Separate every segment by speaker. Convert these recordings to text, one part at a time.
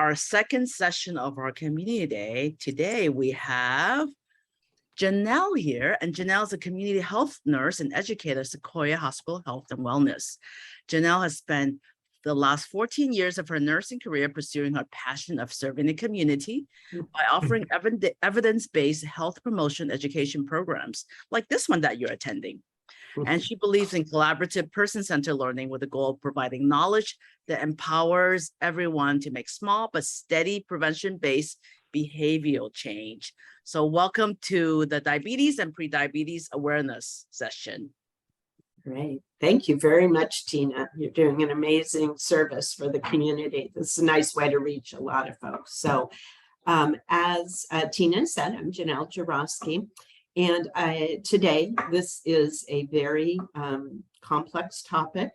Speaker 1: our second session of our community day. Today we have Janelle here, and Janelle is a community health nurse and educator at Sequoia Hospital Health and Wellness. Janelle has spent the last 14 years of her nursing career pursuing her passion of serving the community by offering evidence-based health promotion education programs like this one that you're attending. And she believes in collaborative person-centered learning with the goal of providing knowledge that empowers everyone to make small but steady prevention-based behavioral change. So welcome to the Diabetes and Prediabetes Awareness session.
Speaker 2: Great. Thank you very much, Tina. You're doing an amazing service for the community. This is a nice way to reach a lot of folks. So as Tina said, I'm Janelle Jarosky. And today, this is a very complex topic.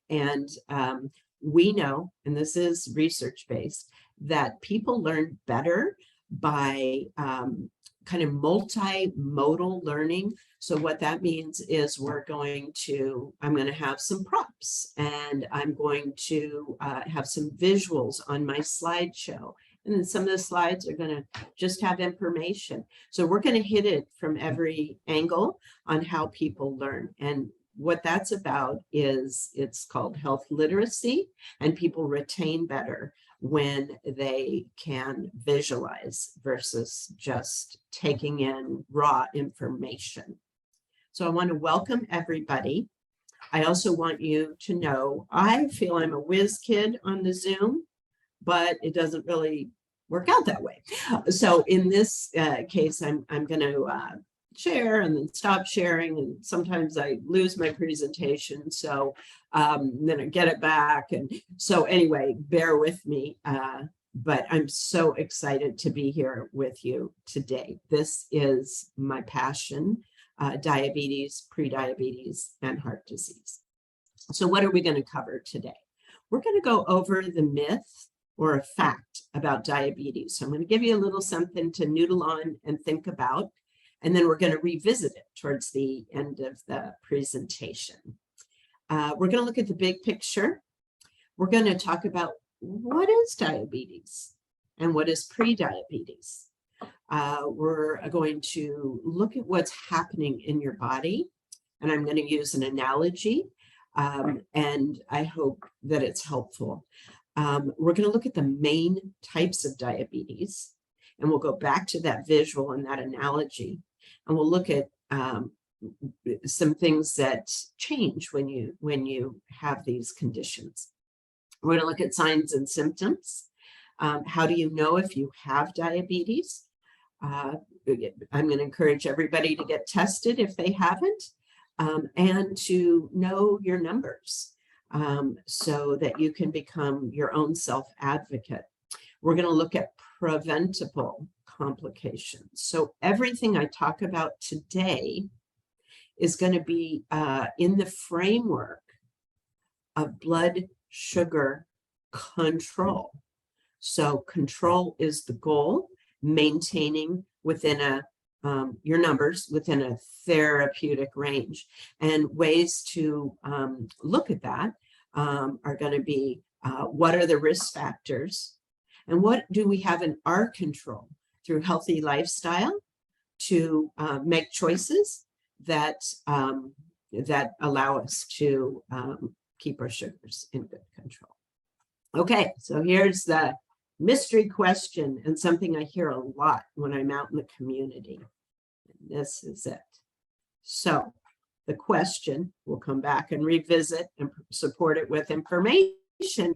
Speaker 2: And we know, and this is research-based, that people learn better by kind of multimodal learning. So what that means is I'm going to have some prompts, and I'm going to have some visuals on my slideshow. And then some of the slides are going to just have information. So we're going to hit it from every angle on how people learn. And what that's about is it's called health literacy, and people retain better when they can visualize versus just taking in raw information. So I want to welcome everybody. I also want you to know, I feel I'm a whiz kid on the Zoom, but it doesn't really work out that way. So in this case, I'm going to share and then stop sharing, and sometimes I lose my presentation, so then I get it back. And so anyway, bear with me, but I'm so excited to be here with you today. This is my passion, diabetes, prediabetes, and heart disease. So what are we going to cover today? We're going to go over the myth or a fact about diabetes. So I'm going to give you a little something to noodle on and think about, and then we're going to revisit it towards the end of the presentation. We're going to look at the big picture. We're going to talk about what is diabetes and what is prediabetes. We're going to look at what's happening in your body, and I'm going to use an analogy, and I hope that it's helpful. We're going to look at the main types of diabetes, and we'll go back to that visual and that analogy, and we'll look at some things that change when you have these conditions. We're going to look at signs and symptoms. How do you know if you have diabetes? I'm going to encourage everybody to get tested if they haven't, and to know your numbers, so that you can become your own self-advocate. We're going to look at preventable complications. So everything I talk about today is going to be in the framework of blood sugar control. So control is the goal, maintaining within your numbers within a therapeutic range. And ways to look at that are going to be what are the risk factors, and what do we have in our control through healthy lifestyle to make choices that that allow us to keep our sugars in good control. Okay, so here's the mystery question, and something I hear a lot when I'm out in the community. And this is it. So the question, we'll come back and revisit and support it with information,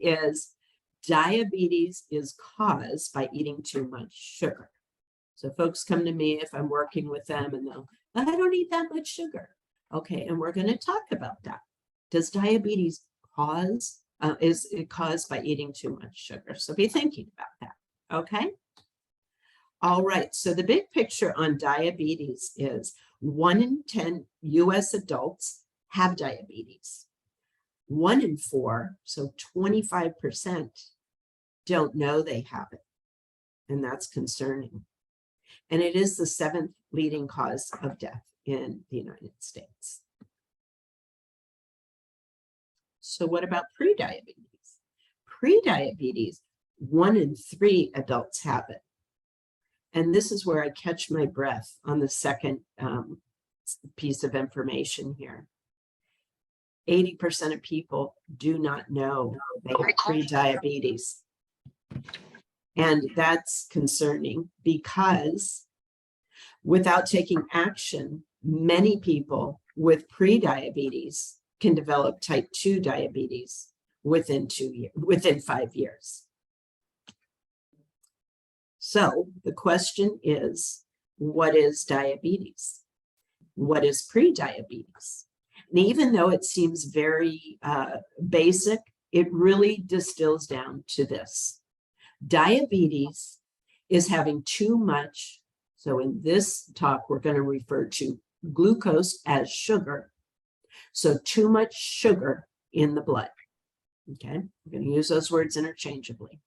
Speaker 2: is diabetes is caused by eating too much sugar. So folks come to me if I'm working with them and they'll, I don't eat that much sugar. Okay, and we're going to talk about that. Does diabetes is it caused by eating too much sugar? So be thinking about that, okay? All right, so the big picture on diabetes is 1 in 10 US adults have diabetes. 1 in 4, so 25%, don't know they have it, and that's concerning. And it is the 7th leading cause of death in the United States. So what about prediabetes? Prediabetes, 1 in 3 adults have it. And this is where I catch my breath on the second piece of information here. 80% of people do not know they have prediabetes. And that's concerning because without taking action, many people with prediabetes can develop type 2 diabetes within 5 years. So the question is, what is diabetes? What is prediabetes? And even though it seems very basic, it really distills down to this. Diabetes is having too much. So in this talk, we're going to refer to glucose as sugar. So too much sugar in the blood. Okay, we're going to use those words interchangeably.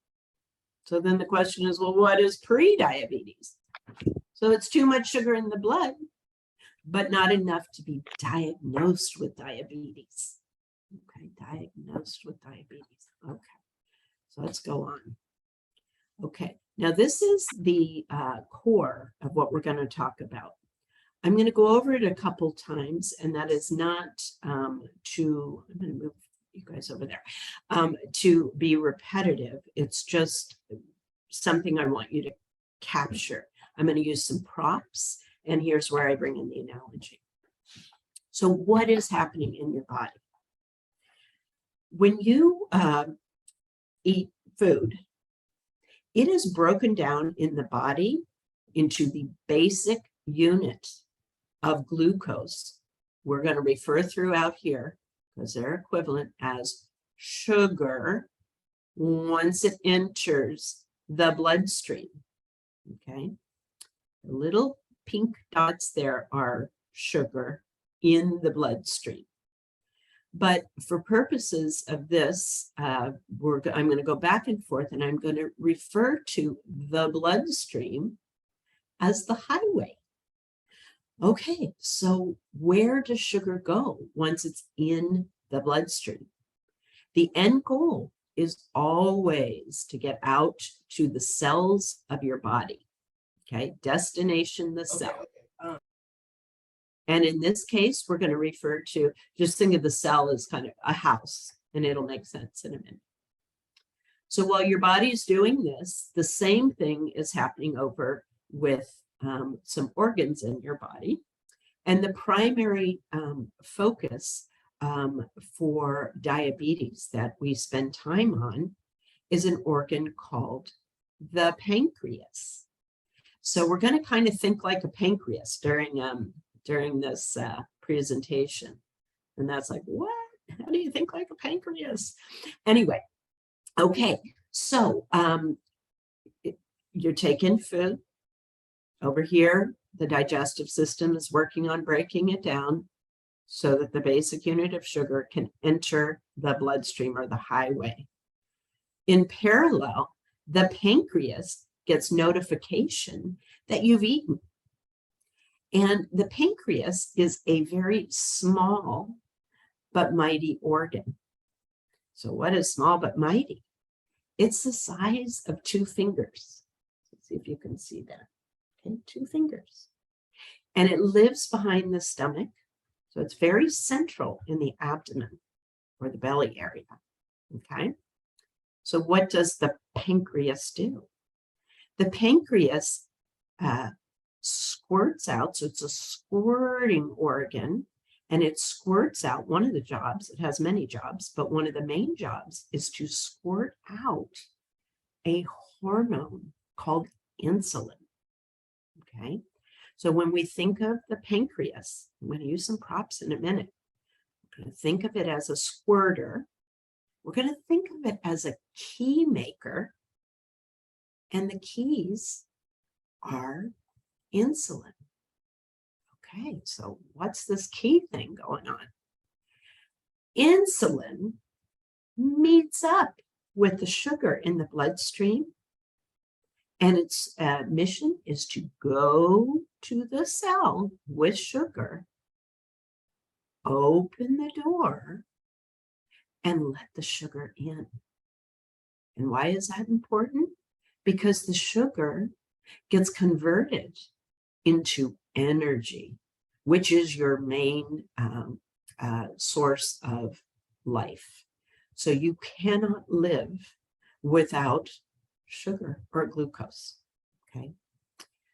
Speaker 2: So then the question is, well, what is prediabetes? So it's too much sugar in the blood, but not enough to be diagnosed with diabetes. Okay, diagnosed with diabetes. Okay, so let's go on. Okay, now this is the core of what we're going to talk about. I'm going to go over it a couple times, and that is not I'm going to move you guys over there, to be repetitive. It's just something I want you to capture. I'm going to use some props, and here's where I bring in the analogy. So what is happening in your body? When you eat food, it is broken down in the body into the basic unit of glucose. We're going to refer throughout here because they're equivalent as sugar once it enters the bloodstream. Okay, the little pink dots there are sugar in the bloodstream. But for purposes of this, I'm going to go back and forth, and I'm going to refer to the bloodstream as the highway. Okay, so where does sugar go once it's in the bloodstream? The end goal is always to get out to the cells of your body. Okay, destination, the cell. And in this case, we're going to refer to, just think of the cell as kind of a house, and it'll make sense in a minute. So while your body is doing this, the same thing is happening over with some organs in your body. And the primary focus for diabetes that we spend time on is an organ called the pancreas. So we're going to kind of think like a pancreas during this presentation. And that's like, what? How do you think like a pancreas? Anyway, okay, so you're taking food. Over here, the digestive system is working on breaking it down so that the basic unit of sugar can enter the bloodstream or the highway. In parallel, the pancreas gets notification that you've eaten. And the pancreas is a very small but mighty organ. So what is small but mighty? It's the size of 2 fingers. Let's see if you can see that. Okay, 2 fingers. And it lives behind the stomach. So it's very central in the abdomen or the belly area. Okay. So what does the pancreas do? The pancreas squirts out. So it's a squirting organ, and it squirts out. One of the jobs, it has many jobs, but one of the main jobs is to squirt out a hormone called insulin. Okay, so when we think of the pancreas, I'm going to use some props in a minute. We're going to think of it as a squirter. We're going to think of it as a key maker, and the keys are insulin. Okay, so what's this key thing going on? Insulin meets up with the sugar in the bloodstream, and its mission is to go to the cell with sugar, open the door, and let the sugar in. And why is that important? Because the sugar gets converted into energy, which is your main source of life. So you cannot live without sugar or glucose, okay?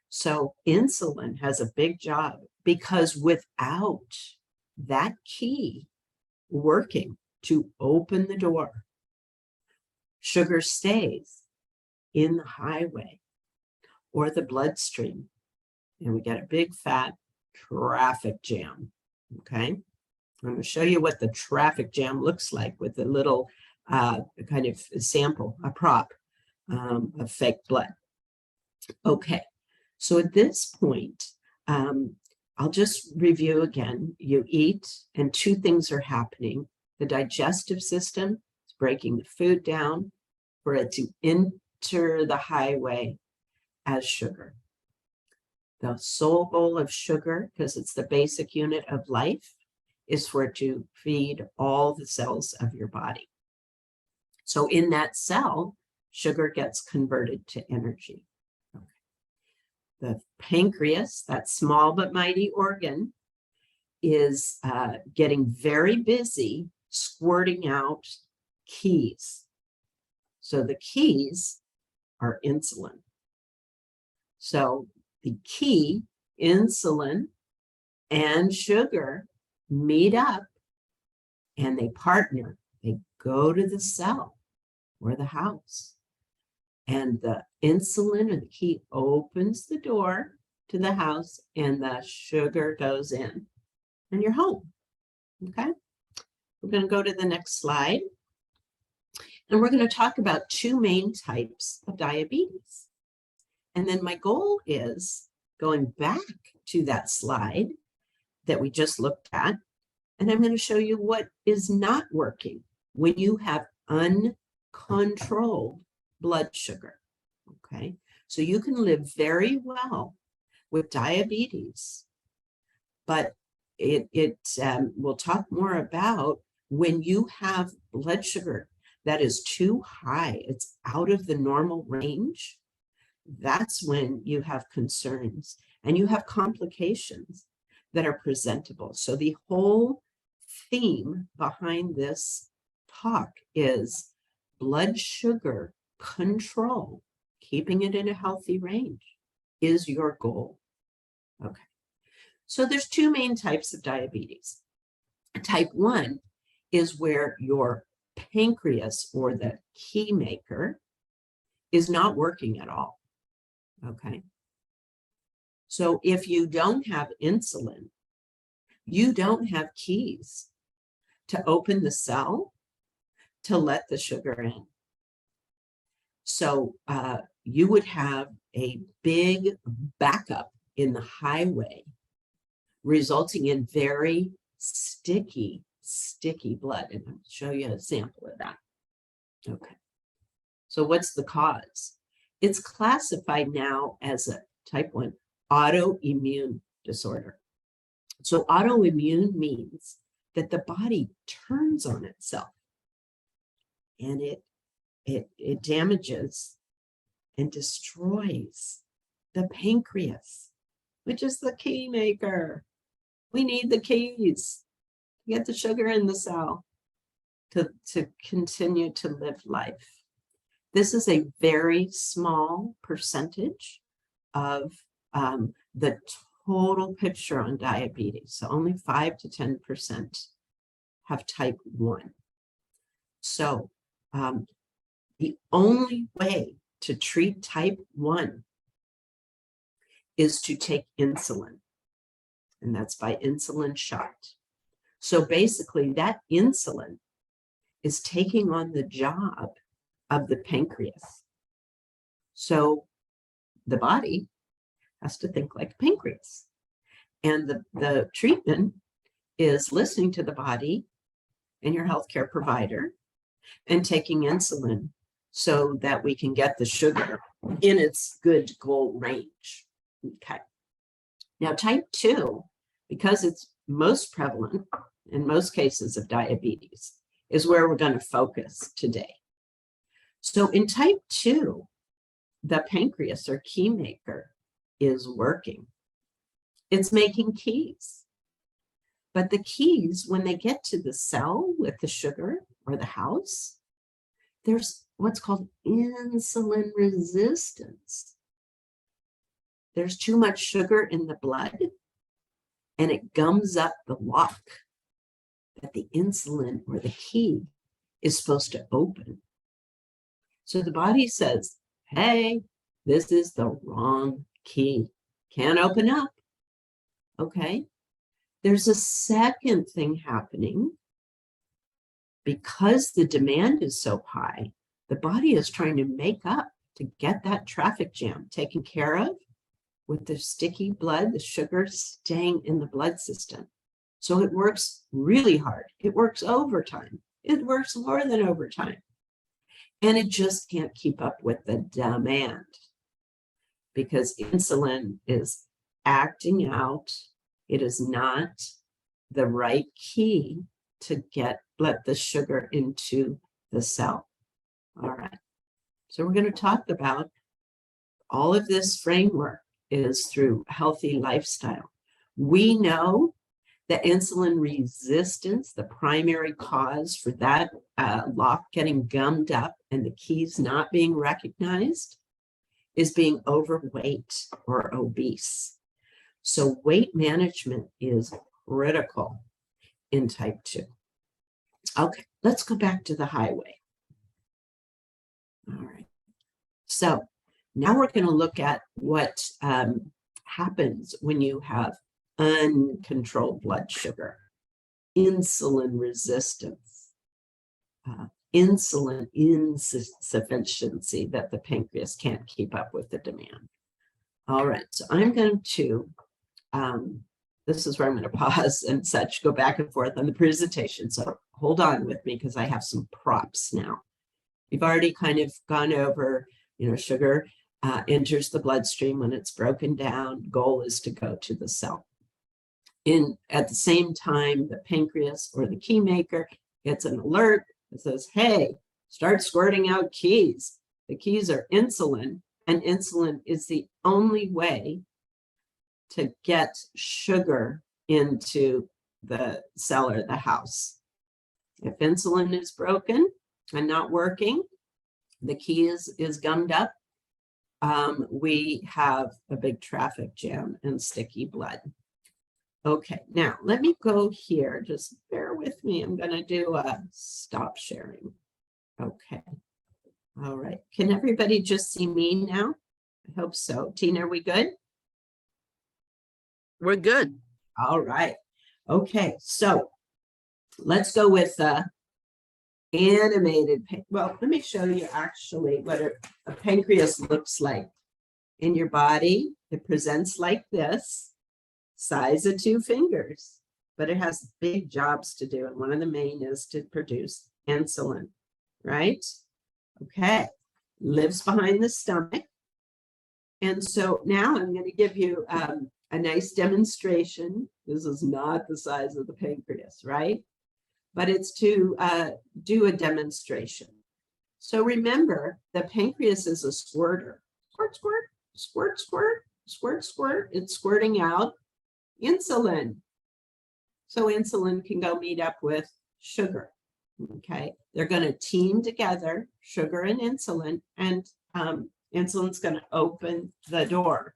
Speaker 2: So insulin has a big job, because without that key working to open the door, sugar stays in the highway or the bloodstream, and we get a big fat traffic jam, okay? I'm going to show you what the traffic jam looks like with a little kind of sample, a prop of fake blood. Okay, so at this point, I'll just review again. You eat, and two things are happening. The digestive system is breaking the food down for it to enter the highway as sugar. The sole goal of sugar, because it's the basic unit of life, is for it to feed all the cells of your body. So in that cell, sugar gets converted to energy. Okay. The pancreas, that small but mighty organ, is getting very busy squirting out keys. So the keys are insulin. So the key, insulin and sugar, meet up and they partner. They go to the cell or the house, and the insulin or the key opens the door to the house, and the sugar goes in, and you're home. Okay, we're going to go to the next slide, and we're going to talk about two main types of diabetes. And then my goal is going back to that slide that we just looked at, and I'm going to show you what is not working when you have uncontrolled blood sugar. Okay, so you can live very well with diabetes, but we'll talk more about when you have blood sugar that is too high, it's out of the normal range. That's when you have concerns and you have complications that are presentable. So the whole theme behind this talk is blood sugar control, keeping it in a healthy range is your goal. Okay, so there's two main types of diabetes. Type 1 is where your pancreas, or the key maker, is not working at all. Okay, so if you don't have insulin, you don't have keys to open the cell to let the sugar in. So you would have a big backup in the highway, resulting in very sticky blood. And I'll show you a sample of that. Okay, so what's the cause? It's classified now as a type 1 autoimmune disorder. So autoimmune means that the body turns on itself, and it damages and destroys the pancreas, which is the key maker. We need the keys to get the sugar in the cell to continue to live life. This is a very small percentage of the total picture on diabetes. So only 5 to 10% have type 1. So the only way to treat type 1 is to take insulin, and that's by insulin shot. So basically that insulin is taking on the job of the pancreas. So the body has to think like a pancreas. And the treatment is listening to the body and your healthcare provider and taking insulin so that we can get the sugar in its good goal range. Okay. Now, type 2, because it's most prevalent in most cases of diabetes, is where we're going to focus today. So in type 2, the pancreas or key maker is working. It's making keys. But the keys, when they get to the cell with the sugar or the house, there's what's called insulin resistance. There's too much sugar in the blood, and it gums up the lock that the insulin or the key is supposed to open. So the body says, hey, this is the wrong key. Can't open up. Okay. There's a second thing happening. Because the demand is so high, the body is trying to make up to get that traffic jam taken care of with the sticky blood, the sugar staying in the blood system. So it works really hard. It works overtime. It works more than overtime. And it just can't keep up with the demand because insulin is acting out. It is not the right key to let the sugar into the cell. All right. So we're going to talk about all of this framework is through healthy lifestyle. We know that insulin resistance, the primary cause for that lock getting gummed up and the keys not being recognized, is being overweight or obese. So weight management is critical in type 2. Okay, let's go back to the highway. All right. So now we're going to look at what happens when you have uncontrolled blood sugar, insulin resistance, insulin insufficiency that the pancreas can't keep up with the demand. All right, so I'm going to, this is where I'm going to pause and such, go back and forth on the presentation. So hold on with me because I have some props now. We've already kind of gone over, sugar enters the bloodstream when it's broken down. Goal is to go to the cell. At the same time, the pancreas or the key maker gets an alert that says, hey, start squirting out keys. The keys are insulin, and insulin is the only way to get sugar into the cell or the house. If insulin is broken and not working, the key is gummed up, we have a big traffic jam and sticky blood. Okay, now let me go here. Just bear with me. I'm going to do a stop sharing. Okay. All right. Can everybody just see me now? I hope so. Tina, are we good?
Speaker 1: We're good.
Speaker 2: All right. Okay, so let's go with animated. Well, let me show you actually what a pancreas looks like in your body. It presents like this, size of 2 fingers, but it has big jobs to do. And one of the main is to produce insulin, right? Okay, lives behind the stomach. And so now I'm going to give you a nice demonstration. This is not the size of the pancreas, right? But it's to do a demonstration. So remember, the pancreas is a squirter. Squirt, squirt, squirt, squirt, squirt, squirt. It's squirting out insulin. So insulin can go meet up with sugar. Okay, they're going to team together, sugar and insulin, and insulin's going to open the door.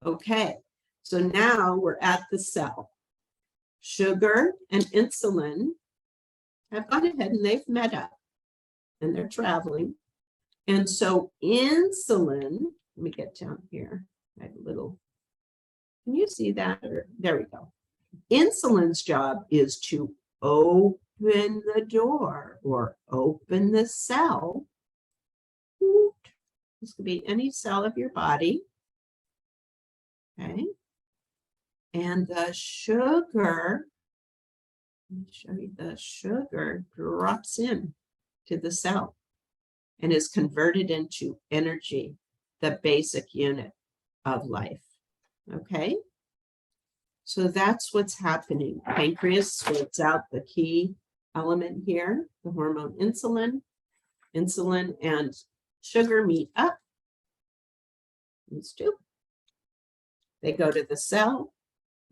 Speaker 2: Okay, so now we're at the cell. Sugar and insulin have gone ahead and they've met up and they're traveling. And so insulin, let me get down here. I have a little, can you see that? Or, there we go. Insulin's job is to open the door or open the cell. This could be any cell of your body. Okay. And the sugar, let me show you, the sugar drops in to the cell and is converted into energy, the basic unit of life. Okay. So that's what's happening. Pancreas squirts out the key element here, the hormone insulin, insulin and sugar meet up. These two. They go to the cell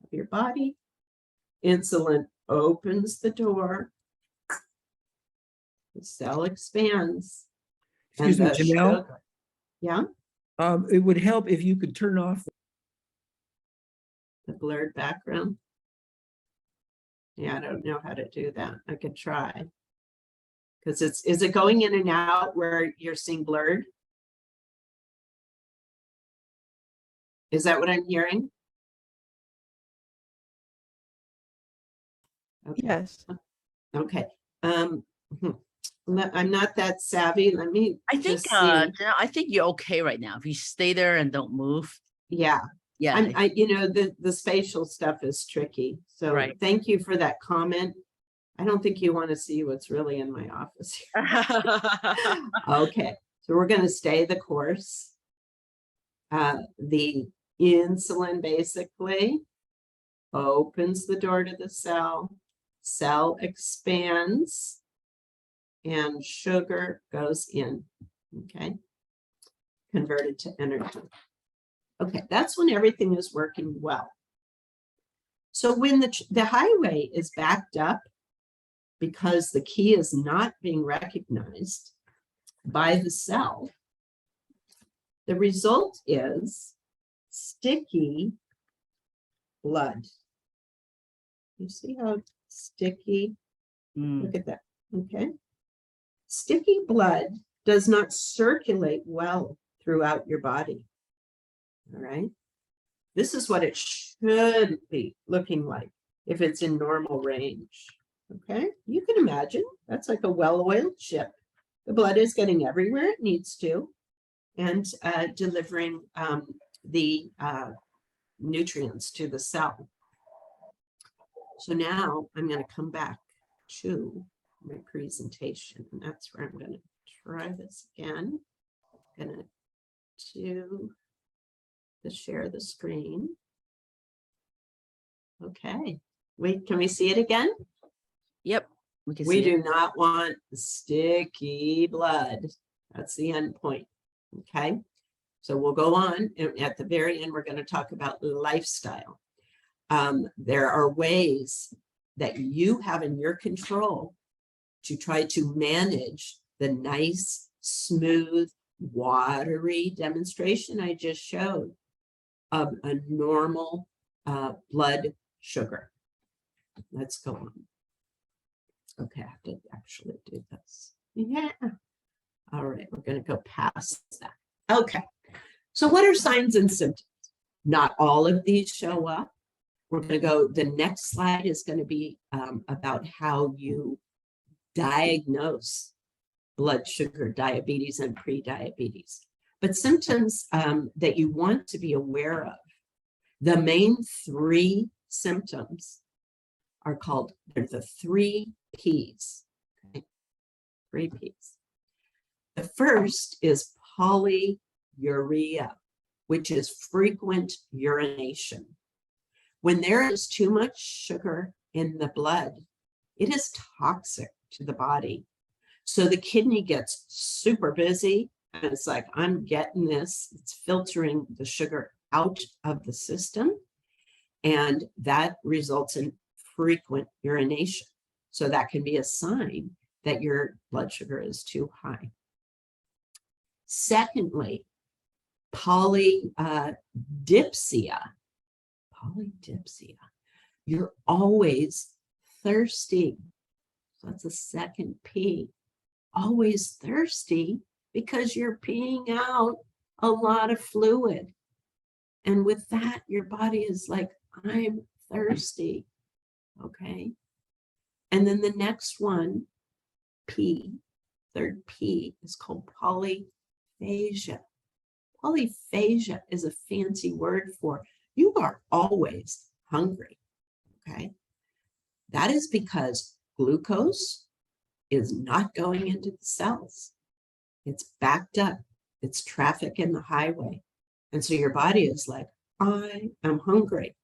Speaker 2: of your body. Insulin opens the door. The cell expands.
Speaker 3: Excuse me,
Speaker 2: the
Speaker 3: Janelle.
Speaker 2: sugar- Yeah,
Speaker 3: It would help if you could turn off.
Speaker 2: the blurred background. Yeah, I don't know how to do that. I could try. Because is it going in and out where you're seeing blurred? Is that what I'm hearing? Okay.
Speaker 4: Yes.
Speaker 2: Okay. I'm not that savvy. Let me
Speaker 1: I think,
Speaker 2: just see.
Speaker 1: I think you're okay right now. If you stay there and don't move.
Speaker 2: Yeah,
Speaker 1: Yeah.
Speaker 2: the spatial stuff is tricky. So
Speaker 1: Right.
Speaker 2: thank you for that comment. I don't think you want to see what's really in my office here. Okay, so we're going to stay the course. The insulin basically opens the door to the cell. Cell expands and sugar goes in. Okay, converted to energy. Okay, that's when everything is working well. So when the highway is backed up because the key is not being recognized by the cell, the result is sticky blood. You see how sticky?
Speaker 1: Mm.
Speaker 2: Look at that. Okay. Sticky blood does not circulate well throughout your body. All right. This is what it should be looking like if it's in normal range. Okay. You can imagine that's like a well-oiled ship. The blood is getting everywhere it needs to and delivering the nutrients to the cell. So now I'm going to come back to my presentation, and that's where I'm going to try this again. I'm going to do the share the screen. Okay. Wait, can we see it again?
Speaker 1: Yep. We can
Speaker 2: We
Speaker 1: see
Speaker 2: do
Speaker 1: it.
Speaker 2: not want sticky blood. That's the end point. Okay. So we'll go on, and at the very end, we're going to talk about lifestyle. There are ways that you have in your control to try to manage the nice, smooth, watery demonstration I just showed of a normal blood sugar. Let's go on. Okay, I have to actually do this. Yeah. All right, we're going to go past that. Okay. So what are signs and symptoms? Not all of these show up. We're going to go, the next slide is going to be about how you diagnose blood sugar diabetes and pre-diabetes. But symptoms that you want to be aware of, the main three symptoms are called, they're the 3 Ps. Okay? 3 Ps. The first is polyuria, which is frequent urination. When there is too much sugar in the blood, it is toxic to the body. So the kidney gets super busy and it's like, I'm getting this. It's filtering the sugar out of the system. And that results in frequent urination. So that can be a sign that your blood sugar is too high. Secondly, polydipsia. Polydipsia. You're always thirsty. So that's the second P. Always thirsty because you're peeing out a lot of fluid. And with that, your body is like, I'm thirsty. Okay. And then the next one, P, third P, is called polyphagia. Polyphagia is a fancy word for you are always hungry. Okay. That is because glucose is not going into the cells. It's backed up. It's traffic in the highway. And so your body is like, I am hungry.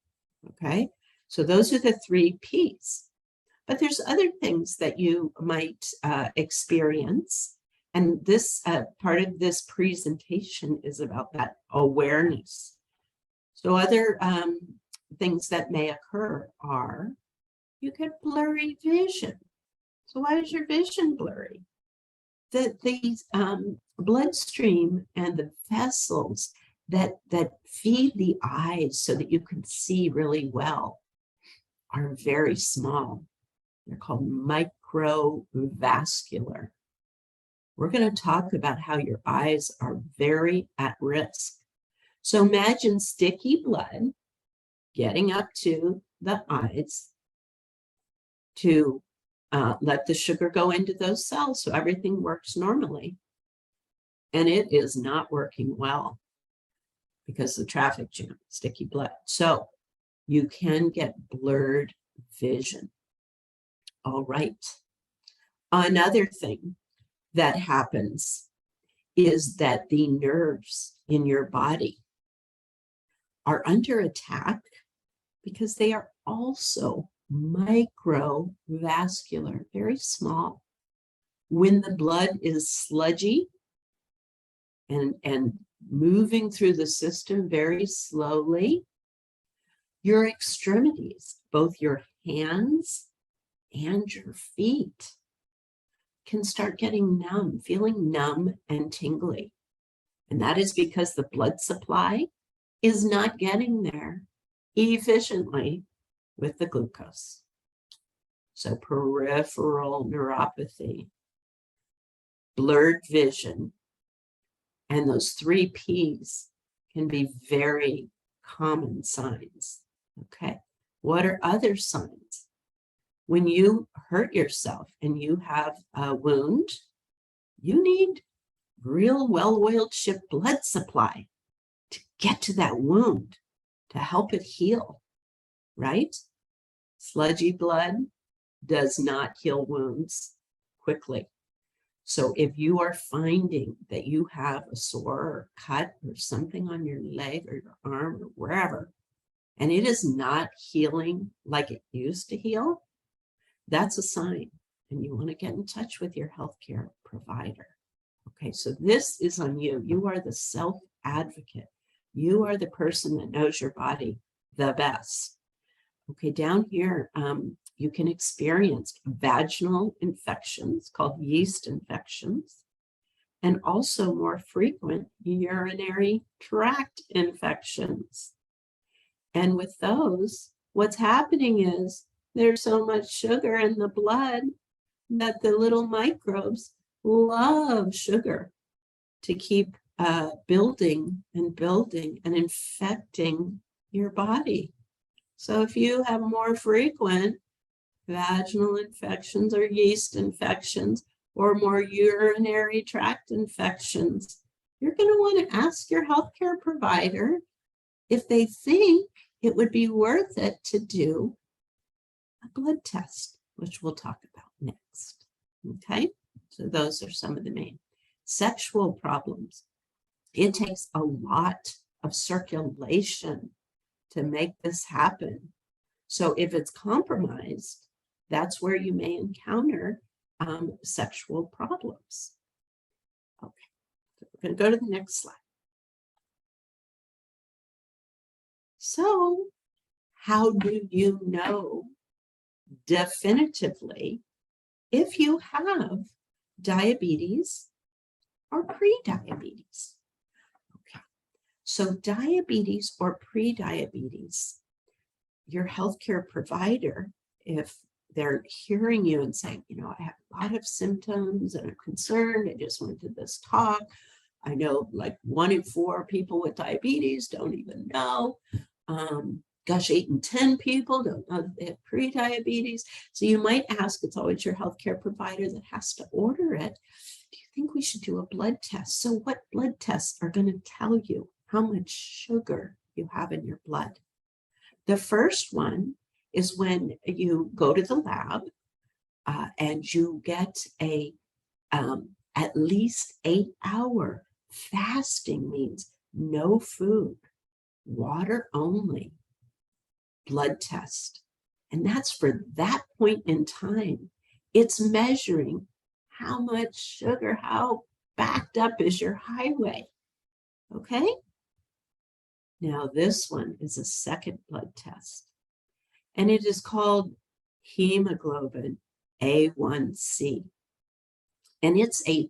Speaker 2: Okay. So those are the 3 Ps. But there's other things that you might experience And this part of this presentation is about that awareness. So other things that may occur are you get blurry vision. So why is your vision blurry? The bloodstream and the vessels that feed the eyes so that you can see really well are very small. They're called microvascular. We're going to talk about how your eyes are very at risk. So imagine sticky blood getting up to the eyes to let the sugar go into those cells so everything works normally. And it is not working well because the traffic jam, sticky blood. So you can get blurred vision. All right. Another thing that happens is that the nerves in your body are under attack because they are also microvascular, very small. When the blood is sludgy and moving through the system very slowly, your extremities, both your hands and your feet, can start getting numb, feeling numb and tingly. And that is because the blood supply is not getting there efficiently with the glucose. So peripheral neuropathy, blurred vision, and those 3 Ps can be very common signs. Okay, what are other signs? When you hurt yourself and you have a wound, you need real well-oiled ship blood supply to get to that wound, to help it heal, right? Sludgy blood does not heal wounds quickly. So if you are finding that you have a sore or cut or something on your leg or your arm or wherever, and it is not healing like it used to heal, that's a sign. And you want to get in touch with your healthcare provider. Okay, so this is on you. You are the self-advocate. You are the person that knows your body the best. Okay, down here, you can experience vaginal infections called yeast infections, and also more frequent urinary tract infections. And with those, what's happening is there's so much sugar in the blood that the little microbes love sugar to keep building and building and infecting your body. So if you have more frequent vaginal infections or yeast infections or more urinary tract infections, you're going to want to ask your healthcare provider if they think it would be worth it to do a blood test, which we'll talk about next. Okay, so those are some of the main. Sexual problems. It takes a lot of circulation to make this happen. So if it's compromised, that's where you may encounter sexual problems. Okay, so we're going to go to the next slide. So how do you know definitively if you have diabetes or pre-diabetes? Okay, so diabetes or pre-diabetes, your healthcare provider, if they're hearing you and saying, you know, I have a lot of symptoms and I'm concerned, I just went to this talk. I know like 1 in 4 people with diabetes don't even know. Gosh, 8 in 10 people don't know that they have pre-diabetes. So you might ask, it's always your healthcare provider that has to order it. Do you think we should do a blood test? So what blood tests are going to tell you how much sugar you have in your blood? The first one is when you go to the lab and you get a at least 8-hour fasting, means no food, water only, blood test. And that's for that point in time. It's measuring how much sugar, how backed up is your highway? Okay. Now this one is a second blood test, and it is called hemoglobin A1C. And it's a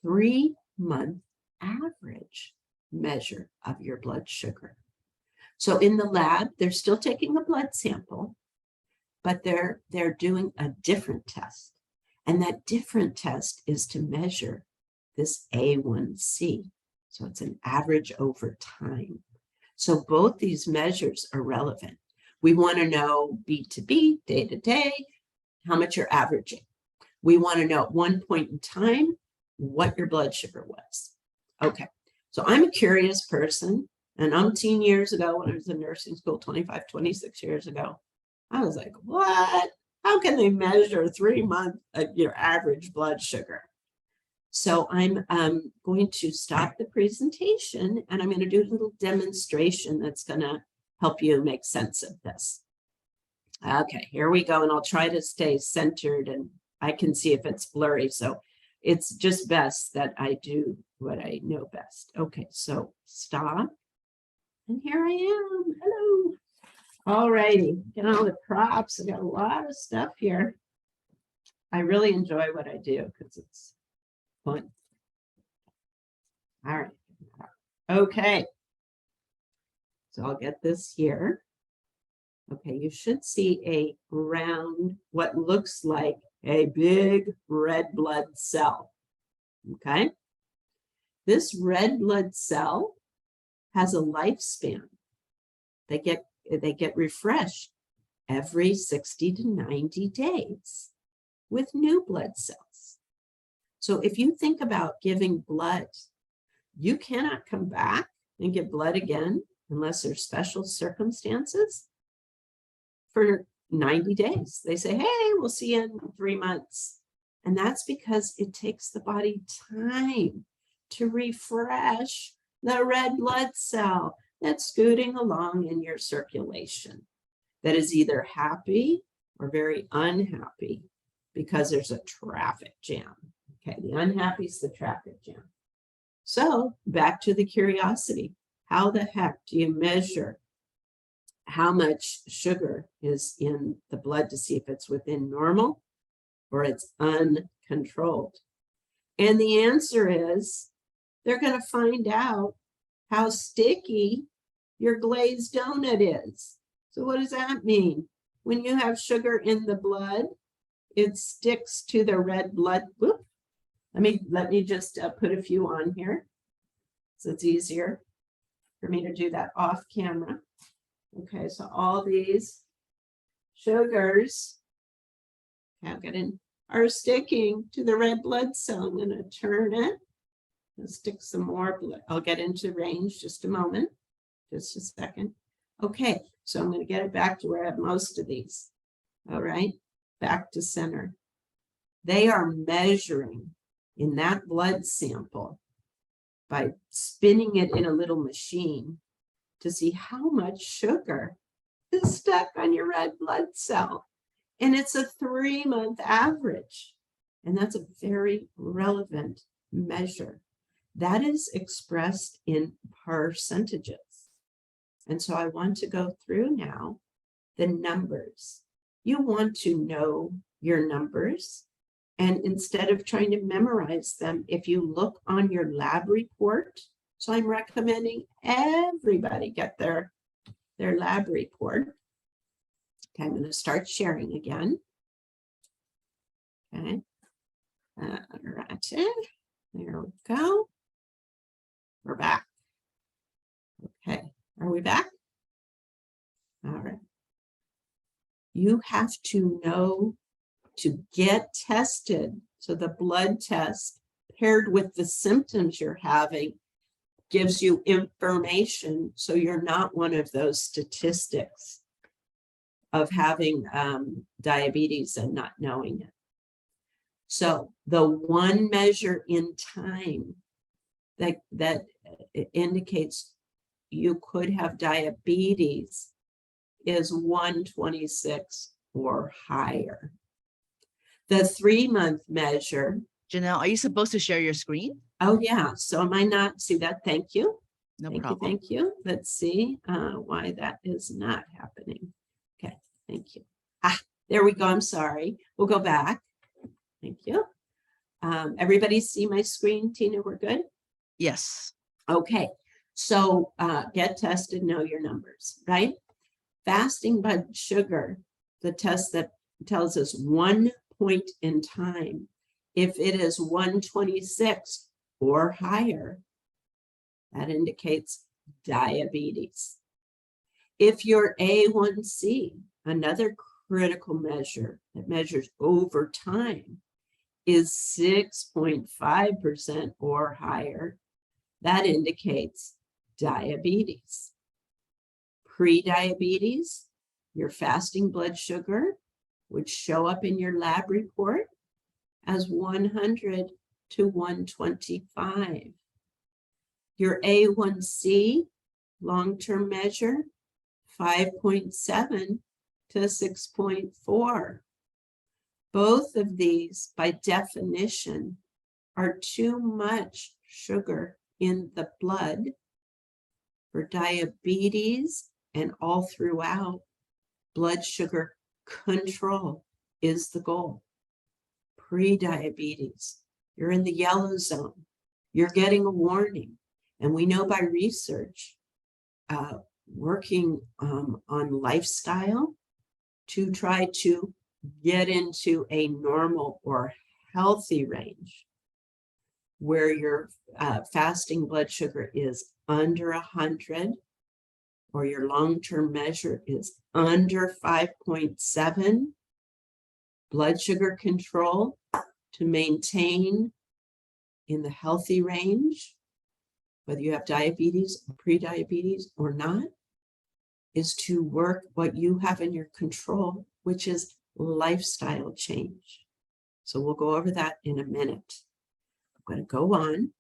Speaker 2: 3-month average measure of your blood sugar. So in the lab, they're still taking a blood sample, but they're doing a different test. And that different test is to measure this A1C. So it's an average over time. So both these measures are relevant. We want to know beat to beat, day to day, how much you're averaging. We want to know at one point in time what your blood sugar was. Okay, so I'm a curious person, and umpteen years ago when I was in nursing school, 25, 26 years ago, I was like, what? How can they measure 3-month your average blood sugar? So I'm going to stop the presentation, and I'm going to do a little demonstration that's going to help you make sense of this. Okay, here we go, and I'll try to stay centered, and I can see if it's blurry, so it's just best that I do what I know best. Okay, so stop, and here I am. Hello. All righty, get all the props. I got a lot of stuff here. I really enjoy what I do because it's fun. All right. Okay. So I'll get this here. Okay, you should see a round, what looks like a big red blood cell. Okay. This red blood cell has a lifespan. They get refreshed every 60 to 90 days with new blood cells. So if you think about giving blood, you cannot come back and give blood again unless there's special circumstances for 90 days. They say, hey, we'll see you in 3 months. And that's because it takes the body time to refresh the red blood cell that's scooting along in your circulation that is either happy or very unhappy because there's a traffic jam. Okay, the unhappy is the traffic jam. So back to the curiosity. How the heck do you measure how much sugar is in the blood to see if it's within normal or it's uncontrolled? And the answer is they're going to find out how sticky your glazed donut is. So what does that mean? When you have sugar in the blood, it sticks to the red blood. Whoop. Let me just put a few on here so it's easier for me to do that off camera. Okay, so all these sugars are sticking to the red blood cell. I'm going to turn it and stick some more blood. I'll get into range just a moment, just a second. Okay, so I'm going to get it back to where I have most of these. All right, back to center. They are measuring in that blood sample by spinning it in a little machine to see how much sugar is stuck on your red blood cell. And it's a 3-month average. And that's a very relevant measure. That is expressed in percentages. And so I want to go through now the numbers. You want to know your numbers. And instead of trying to memorize them, if you look on your lab report, so I'm recommending everybody get their lab report. Okay, I'm going to start sharing again. Okay, all right, there we go. We're back. Okay, are we back? All right. You have to know to get tested. So the blood test paired with the symptoms you're having gives you information. So you're not one of those statistics of having diabetes and not knowing it. So the one measure in time that indicates you could have diabetes is 126 or higher. The 3-month measure.
Speaker 1: Janelle, are you supposed to share your screen?
Speaker 2: Oh, yeah. So am I not? See that? Thank you.
Speaker 1: No
Speaker 2: Thank
Speaker 1: problem.
Speaker 2: you. Thank you. Let's see why that is not happening. Okay. Thank you. Ah, there we go. I'm sorry. We'll go back. Thank you. Everybody see my screen? Tina, we're good?
Speaker 1: Yes.
Speaker 2: Okay. So get tested, know your numbers, right? Fasting blood sugar, the test that tells us 1 point in time. If it is 126 or higher, that indicates diabetes. If your A1C, another critical measure that measures over time, is 6.5% or higher, that indicates diabetes. Pre-diabetes, your fasting blood sugar would show up in your lab report as 100 to 125. Your A1C long-term measure, 5.7 to 6.4. Both of these, by definition, are too much sugar in the blood. For diabetes and all throughout, blood sugar control is the goal. Pre-diabetes, you're in the yellow zone. You're getting a warning. And we know by research, working on lifestyle to try to get into a normal or healthy range where your fasting blood sugar is under 100 or your long-term measure is under 5.7, blood sugar control to maintain in the healthy range, whether you have diabetes, pre-diabetes or not, is to work what you have in your control, which is lifestyle change. So we'll go over that in a minute. I'm going to go on.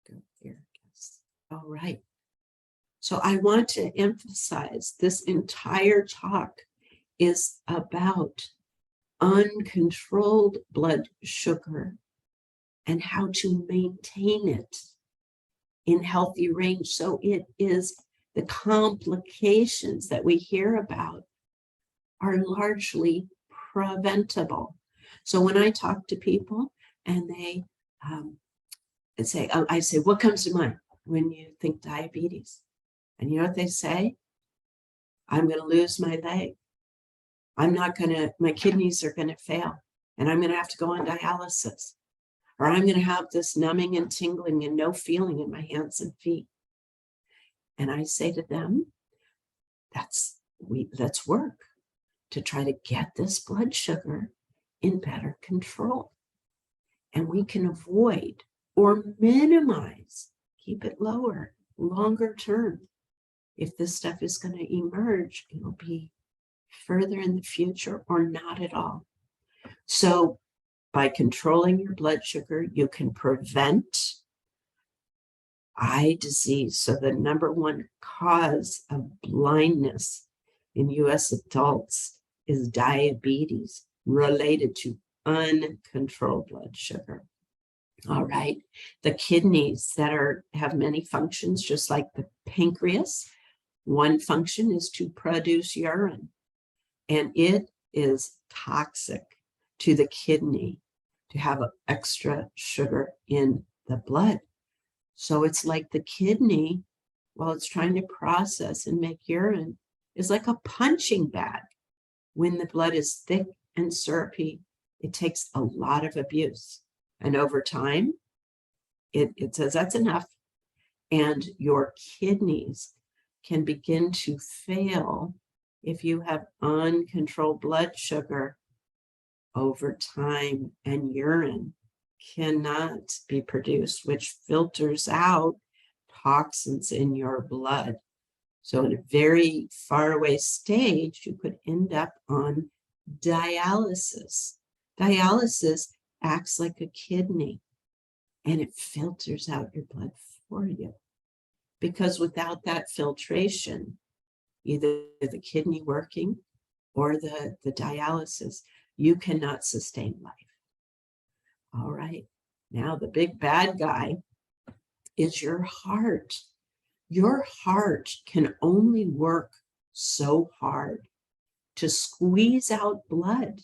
Speaker 2: Go here. All right. So I want to emphasize this entire talk is about uncontrolled blood sugar and how to maintain it in healthy range. So it is the complications that we hear about are largely preventable. So when I talk to people and they say, I say, what comes to mind when you think diabetes? And you know what they say? I'm going to lose my leg. My kidneys are going to fail and I'm going to have to go on dialysis. Or I'm going to have this numbing and tingling and no feeling in my hands and feet. And I say to them, let's work to try to get this blood sugar in better control. And we can avoid or minimize, keep it lower, longer term. If this stuff is going to emerge, it'll be further in the future or not at all. So by controlling your blood sugar, you can prevent eye disease. So the number one cause of blindness in US adults is diabetes related to uncontrolled blood sugar. All right. The kidneys that have many functions, just like the pancreas. One function is to produce urine, and it is toxic to the kidney to have extra sugar in the blood. So it's like the kidney, while it's trying to process and make urine, is like a punching bag. When the blood is thick and syrupy, it takes a lot of abuse. And over time, it says that's enough. And your kidneys can begin to fail if you have uncontrolled blood sugar over time, and urine cannot be produced, which filters out toxins in your blood. So in a very far away stage, you could end up on dialysis. Dialysis acts like a kidney and it filters out your blood for you. Because without that filtration, either the kidney working or the dialysis, you cannot sustain life. All right. Now the big bad guy is your heart. Your heart can only work so hard to squeeze out blood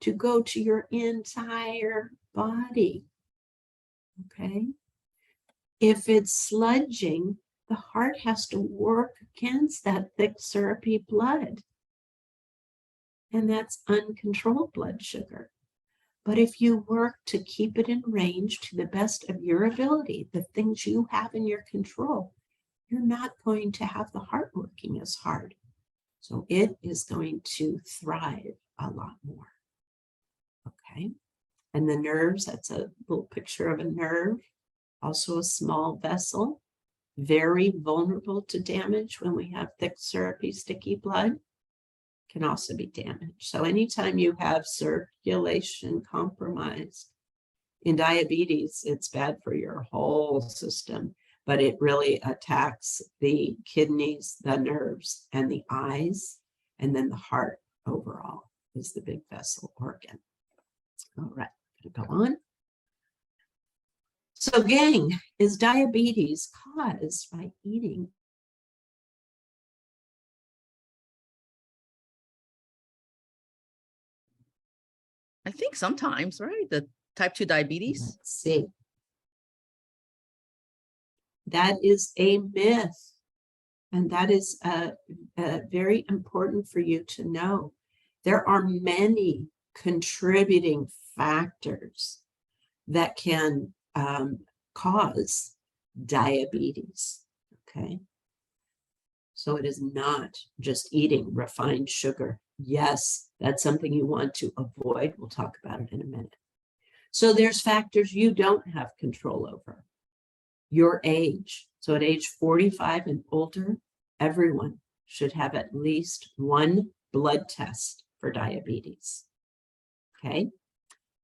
Speaker 2: to go to your entire body. Okay. If it's sludging, the heart has to work against that thick, syrupy blood. And that's uncontrolled blood sugar. But if you work to keep it in range to the best of your ability, the things you have in your control, you're not going to have the heart working as hard. So it is going to thrive a lot more. Okay. And the nerves, that's a little picture of a nerve, also a small vessel, very vulnerable to damage when we have thick, syrupy, sticky blood, can also be damaged. So anytime you have circulation compromised in diabetes, it's bad for your whole system, but it really attacks the kidneys, the nerves, and the eyes, and then the heart overall is the big vessel organ. All right, gonna go on. So gang, is diabetes caused by eating?
Speaker 1: I think sometimes, right? The type 2 diabetes.
Speaker 2: Let's see. That is a myth. And that is very important for you to know. There are many contributing factors that can cause diabetes, okay? So it is not just eating refined sugar. Yes, that's something you want to avoid. We'll talk about it in a minute. So there's factors you don't have control over. Your age. So at age 45 and older, everyone should have at least one blood test for diabetes. Okay.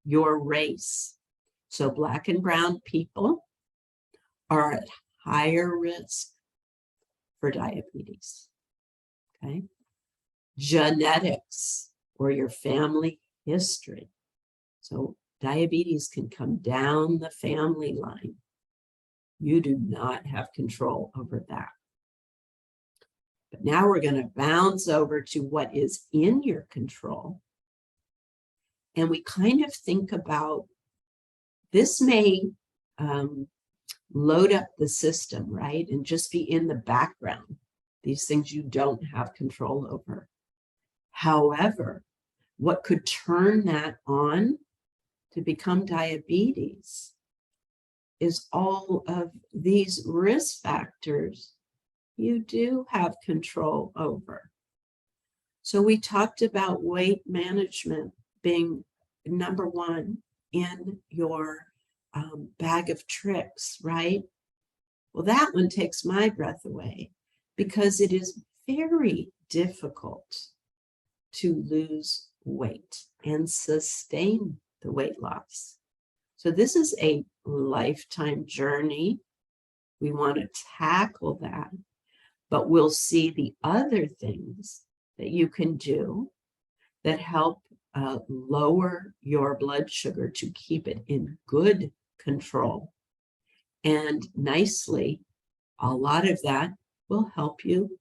Speaker 2: Your race. So Black and brown people are at higher risk for diabetes. Okay. Genetics or your family history. So diabetes can come down the family line. You do not have control over that. But now we're going to bounce over to what is in your control. And we kind of think about this may load up the system, right? And just be in the background. These things you don't have control over. However, what could turn that on to become diabetes is all of these risk factors you do have control over. So we talked about weight management being number one in your bag of tricks, right? Well, that one takes my breath away because it is very difficult to lose weight and sustain the weight loss. So this is a lifetime journey. We want to tackle that, but we'll see the other things that you can do that help lower your blood sugar to keep it in good control. And nicely, a lot of that will help you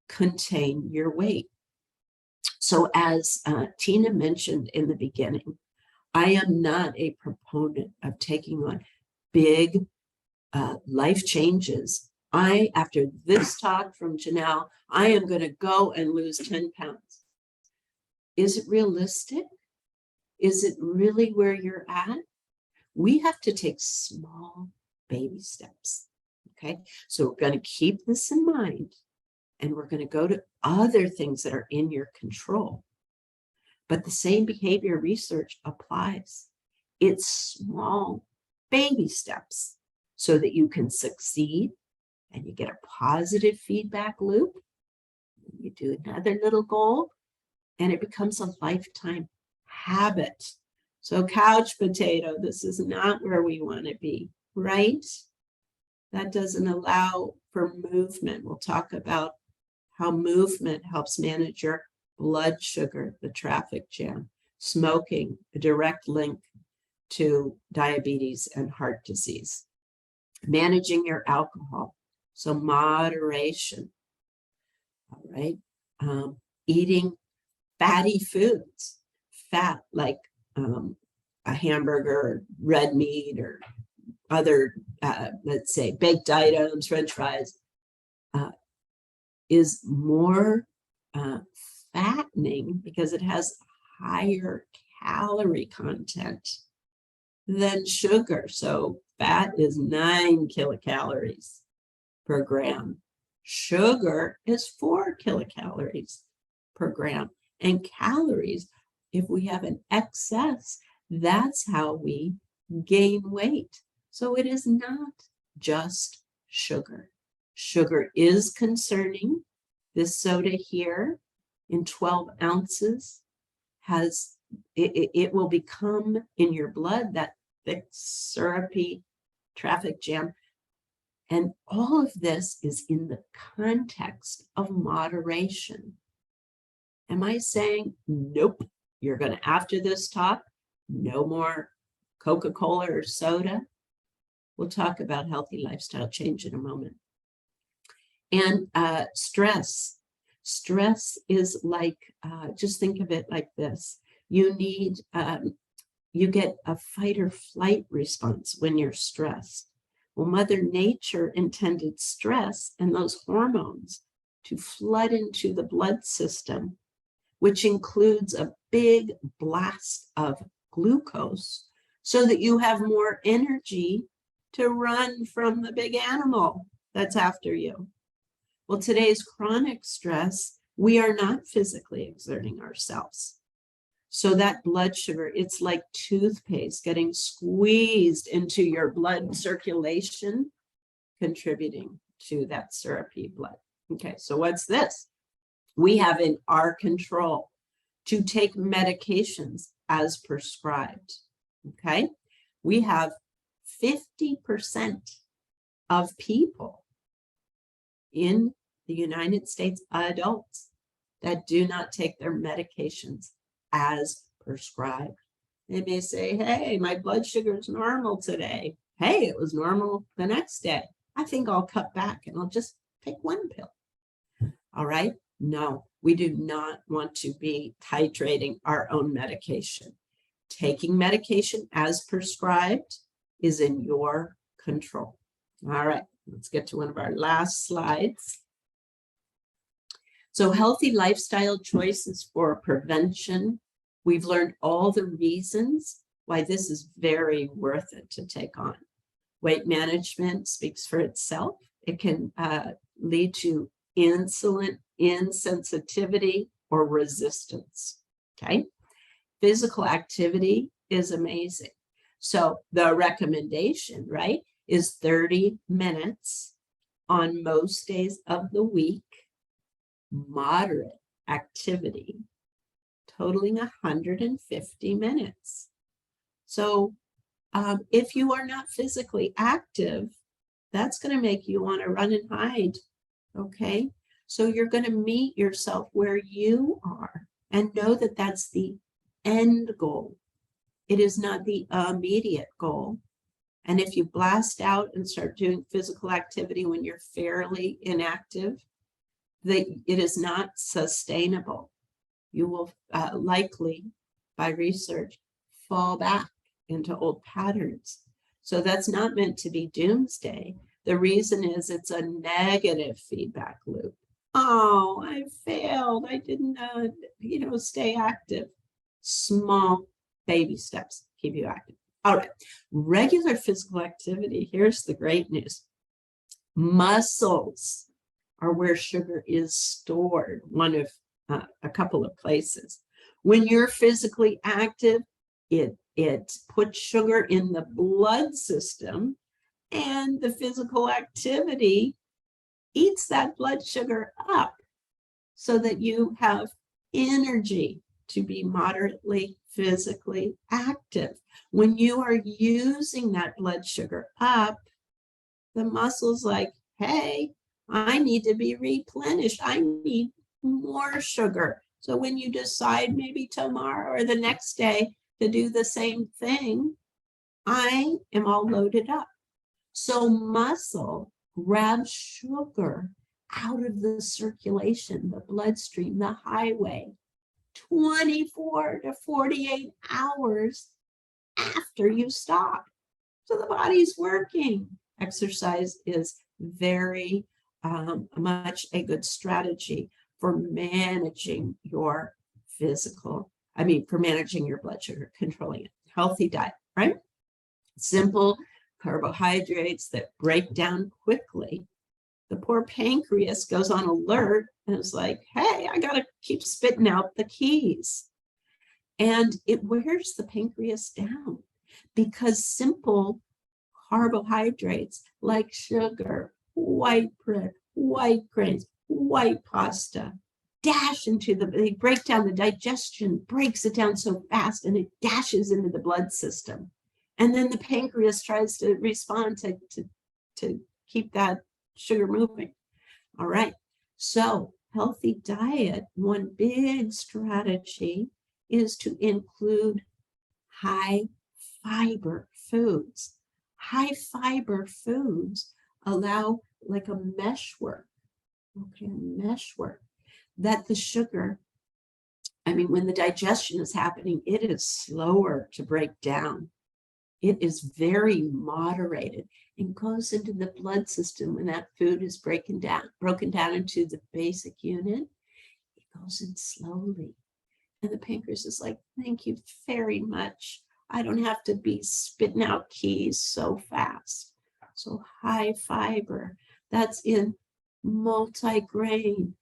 Speaker 2: contain your weight. So as Tina mentioned in the beginning, I am not a proponent of taking on big life changes. After this talk from Janelle, I am going to go and lose 10 pounds. Is it realistic? Is it really where you're at? We have to take small baby steps. Okay, so we're going to keep this in mind, and we're going to go to other things that are in your control. But the same behavior research applies. It's small baby steps so that you can succeed and you get a positive feedback loop. You do another little goal and it becomes a lifetime habit. So couch potato, this is not where we want to be, right? That doesn't allow for movement. We'll talk about how movement helps manage your blood sugar, the traffic jam. Smoking, a direct link to diabetes and heart disease. Managing your alcohol, so moderation. All right. Eating fatty foods, fat like a hamburger, red meat, or other, let's say, baked items, French fries, is more fattening because it has higher calorie content than sugar. So fat is 9 kilocalories per gram. Sugar is 4 kilocalories per gram. And calories, if we have an excess, that's how we gain weight. So it is not just sugar. Sugar is concerning. This soda here in 12 ounces has, it will become in your blood that thick, syrupy traffic jam. And all of this is in the context of moderation. Am I saying, nope, you're going to, after this talk, no more Coca-Cola or soda? We'll talk about healthy lifestyle change in a moment. And stress. Stress is like, just think of it like this. You need, you get a fight or flight response when you're stressed. Well, Mother Nature intended stress and those hormones to flood into the blood system, which includes a big blast of glucose so that you have more energy to run from the big animal that's after you. Well, today's chronic stress, we are not physically exerting ourselves. So that blood sugar, it's like toothpaste getting squeezed into your blood circulation, contributing to that syrupy blood. Okay, so what's this? We have in our control to take medications as prescribed. Okay, we have 50% of people in the United States, adults, that do not take their medications as prescribed. They may say, hey, my blood sugar is normal today. Hey, it was normal the next day. I think I'll cut back and I'll just take one pill. All right. No, we do not want to be titrating our own medication. Taking medication as prescribed is in your control. All right, let's get to one of our last slides. So healthy lifestyle choices for prevention. We've learned all the reasons why this is very worth it to take on. Weight management speaks for itself. It can lead to insulin insensitivity or resistance, okay? Physical activity is amazing. So the recommendation, right, is 30 minutes on most days of the week, moderate activity, totaling 150 minutes. So if you are not physically active, that's going to make you want to run and hide, okay? So you're going to meet yourself where you are and know that that's the end goal. It is not the immediate goal. And if you blast out and start doing physical activity when you're fairly inactive, it is not sustainable. You will likely, by research, fall back into old patterns. So that's not meant to be doomsday. The reason is it's a negative feedback loop. Oh, I failed. I didn't, stay active. Small baby steps keep you active. All right, regular physical activity. Here's the great news. Muscles are where sugar is stored, one of a couple of places. When you're physically active, it puts sugar in the blood system, and the physical activity eats that blood sugar up so that you have energy to be moderately physically active. When you are using that blood sugar up, the muscle's like, hey, I need to be replenished. I need more sugar. So when you decide maybe tomorrow or the next day to do the same thing, I am all loaded up. So muscle grabs sugar out of the circulation, the bloodstream, the highway, 24 to 48 hours after you stop. So the body's working. Exercise is very much a good strategy for managing your for managing your blood sugar, controlling it. Healthy diet, right? Simple carbohydrates that break down quickly. The poor pancreas goes on alert and is like, hey, I got to keep spitting out the keys. And it wears the pancreas down because simple carbohydrates like sugar, white bread, white grains, white pasta, they break down, the digestion breaks it down so fast and it dashes into the blood system. And then the pancreas tries to respond to keep that sugar moving. All right. So healthy diet, one big strategy is to include high fiber foods. High fiber foods allow like a meshwork, that the sugar, when the digestion is happening, it is slower to break down. It is very moderated and goes into the blood system when that food is broken down into the basic unit. It goes in slowly. And the pancreas is like, thank you very much. I don't have to be spitting out keys so fast. So high fiber, that's in multi-grain,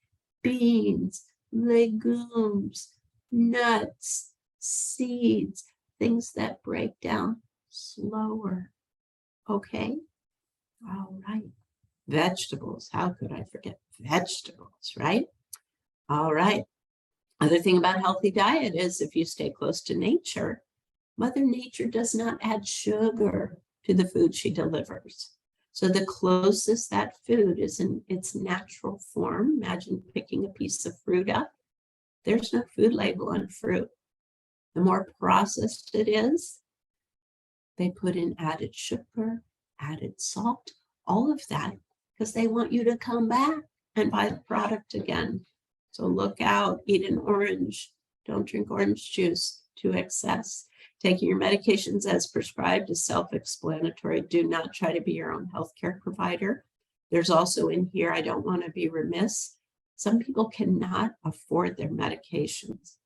Speaker 2: beans, legumes, nuts, seeds, things that break down slower. Okay? All right. Vegetables. How could I forget vegetables, right? All right. Other thing about healthy diet is if you stay close to nature, Mother Nature does not add sugar to the food she delivers. So the closest that food is in its natural form, imagine picking a piece of fruit up. There's no food label on fruit. The more processed it is, they put in added sugar, added salt, all of that, because they want you to come back and buy the product again. So look out, eat an orange. Don't drink orange juice to excess. Taking your medications as prescribed is self-explanatory. Do not try to be your own healthcare provider. There's also in here, I don't want to be remiss, some people cannot afford their medications.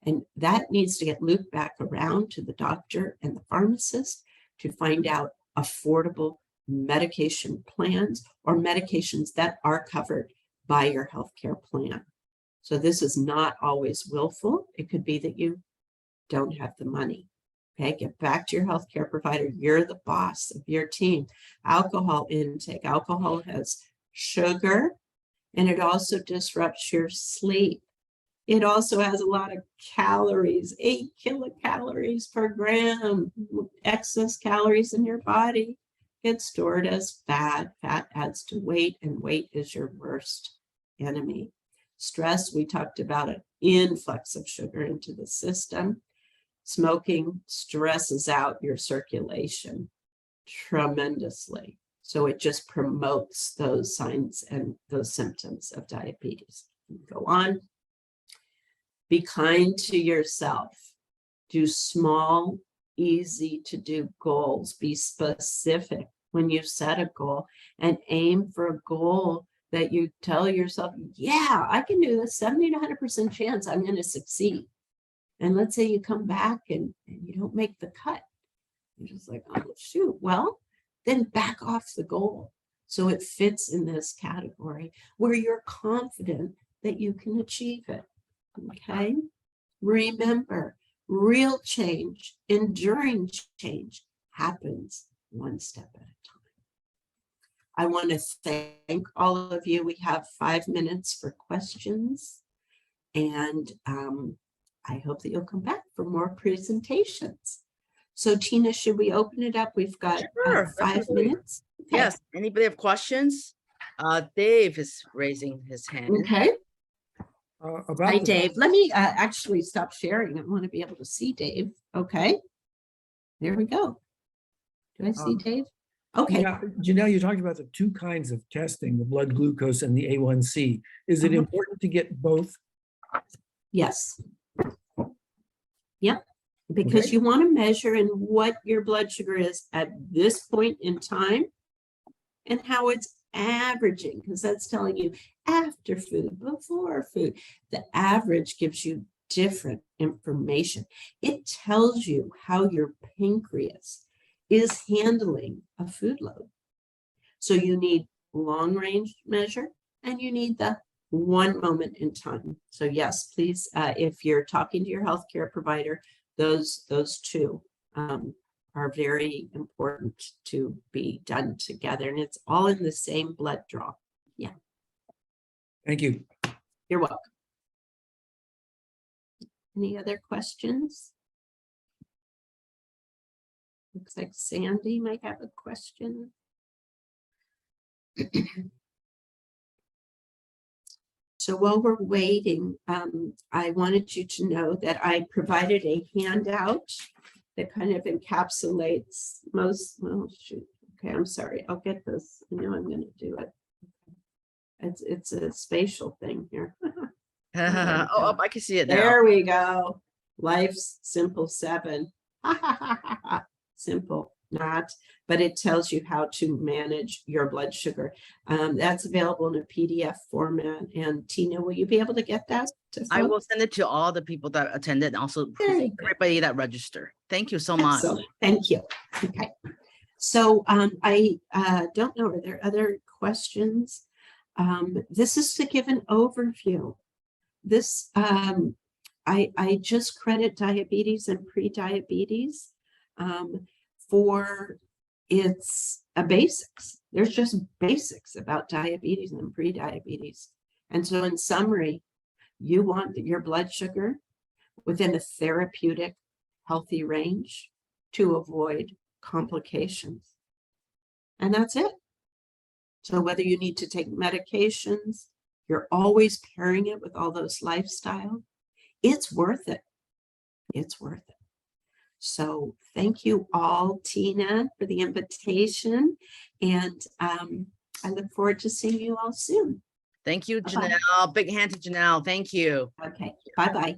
Speaker 2: And that needs to get looped back around to the doctor and the pharmacist to find out affordable medication plans or medications that are covered by your healthcare plan. So this is not always willful. It could be that you don't have the money. Okay, get back to your healthcare provider. You're the boss of your team. Alcohol intake. Alcohol has sugar and it also disrupts your sleep. It also has a lot of calories, 8 kilocalories per gram. Excess calories in your body get stored as fat. Fat adds to weight, and weight is your worst enemy. Stress, we talked about an influx of sugar into the system. Smoking stresses out your circulation tremendously. So it just promotes those signs and those symptoms of diabetes. Go on. Be kind to yourself. Do small, easy to do goals. Be specific when you set a goal and aim for a goal that you tell yourself, yeah, I can do this, 70 to 100% chance I'm going to succeed. And let's say you come back and you don't make the cut. You're just like, oh, shoot. Well, then back off the goal. So it fits in this category where you're confident that you can achieve it. Okay. Remember, real change, enduring change happens one step at a time. I want to thank all of you. We have 5 minutes for questions, and I hope that you'll come back for more presentations. So Tina, should we open it up? We've got
Speaker 1: Sure,
Speaker 2: 5
Speaker 1: definitely.
Speaker 2: minutes. Okay.
Speaker 1: Yes, anybody have questions? Dave is raising his hand.
Speaker 2: Okay.
Speaker 3: About
Speaker 2: Hi,
Speaker 3: the-
Speaker 2: Dave. Let me actually stop sharing. I want to be able to see Dave. Okay. There we go. Do I see Dave? Okay.
Speaker 3: Yeah, Janelle, you talked about the two kinds of testing, the blood glucose and the A1C. Is it
Speaker 2: Uh-huh.
Speaker 3: important to get both?
Speaker 2: Yes. Yep. Because
Speaker 3: Okay.
Speaker 2: you want to measure in what your blood sugar is at this point in time and how it's averaging, because that's telling you after food, before food. The average gives you different information. It tells you how your pancreas is handling a food load. So you need long range measure and you need the one moment in time. So yes, please, if you're talking to your healthcare provider, those two are very important to be done together. And it's all in the same blood draw. Yeah,
Speaker 3: Thank you.
Speaker 2: you're welcome. Any other questions? Looks like Sandy might have a question. So while we're waiting, I wanted you to know that I provided a handout that kind of encapsulates most, well, shoot. Okay, I'm sorry. I'll get this. I know I'm going to do it. It's a spatial thing here.
Speaker 1: Oh, I can see it now.
Speaker 2: There we go. Life's simple 7. Simple, not, but it tells you how to manage your blood sugar. That's available in a PDF format. And Tina, will you be able to get that to
Speaker 1: I will
Speaker 2: folks?
Speaker 1: send it to all the people that attended and also
Speaker 2: Very good.
Speaker 1: everybody that registered. Thank you so much.
Speaker 2: Excellent. Thank you. Okay. So I don't know, are there other questions? This is to give an overview. This I just credit diabetes and pre-diabetes for its basics. There's just basics about diabetes and pre-diabetes. And so in summary, you want your blood sugar within a therapeutic, healthy range to avoid complications. And that's it. So whether you need to take medications, you're always pairing it with all those lifestyle, it's worth it. It's worth it. So thank you all, Tina, for the invitation. And I look forward to seeing you all soon.
Speaker 1: Thank you,
Speaker 2: Bye-bye.
Speaker 1: Janelle. Big hand to Janelle. Thank you.
Speaker 2: Okay, bye-bye.